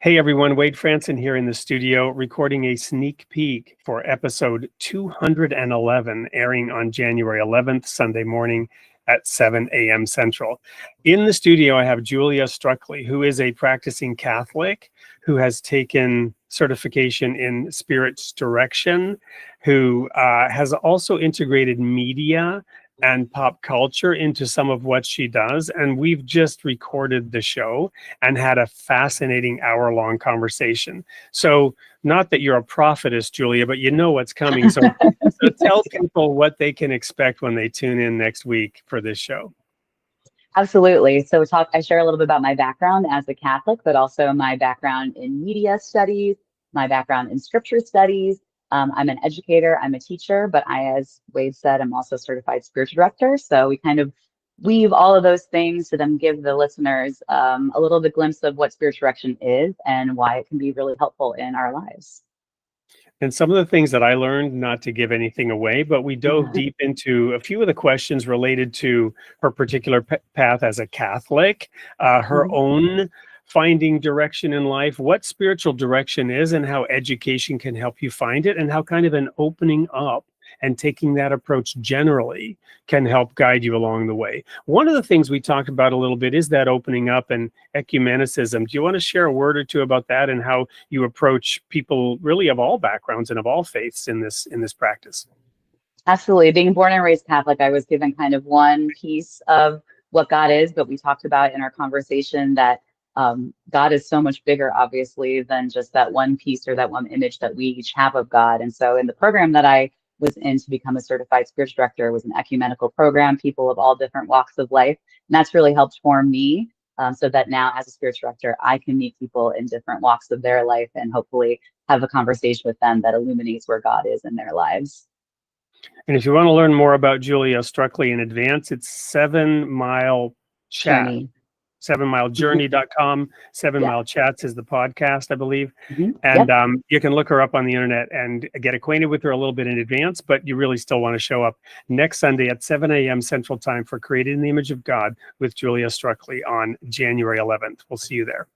Hey everyone, Wade Franson here in the studio, recording a sneak peek for episode 211, airing on January 11th, Sunday morning at 7 a.m. Central. In the studio, I have Julia Strukely, who is a practicing Catholic, who has taken certification in Spirit's direction, who has also integrated media and pop culture into some of what she does. And we've just recorded the show and had a fascinating hour-long conversation. So not that you're a prophetess, Julia, but you know what's coming. So tell people what they can expect when they tune in next week for this show. Absolutely. So I share a little bit about my background as a Catholic, but also my background in media studies, my background in scripture studies. I'm an educator, I'm a teacher, but as Wade said, I'm also a certified spiritual director. So we kind of weave all of those things to then give the listeners a little bit glimpse of what spiritual direction is and why it can be really helpful in our lives. And some of the things that I learned, not to give anything away, but we dove deep into a few of the questions related to her particular path as a Catholic, her own finding direction in life, what spiritual direction is, and how education can help you find it, and how kind of an opening up and taking that approach generally can help guide you along the way. One of the things we talked about a little bit is that opening up and ecumenicism. Do you want to share a word or two about that and how you approach people really of all backgrounds and of all faiths in this practice? Absolutely. Being born and raised Catholic, I was given kind of one piece of what God is, but we talked about in our conversation that God is so much bigger, obviously, than just that one piece or that one image that we each have of God. And so in the program that I was in to become a certified spiritual director was an ecumenical program, people of all different walks of life. And that's really helped form me so that now as a spiritual director, I can meet people in different walks of their life and hopefully have a conversation with them that illuminates where God is in their lives. And if you want to learn more about Julia Strukely in advance, it's 7 Mile Chat. Journey. 7milejourney.com. 7 Mile Chats is the podcast, I believe. And you can look her up on the internet and get acquainted with her a little bit in advance, but you really still want to show up next Sunday at 7 a.m. Central Time for Created in the Image of God with Julia Strukely on January 11th. We'll see you there.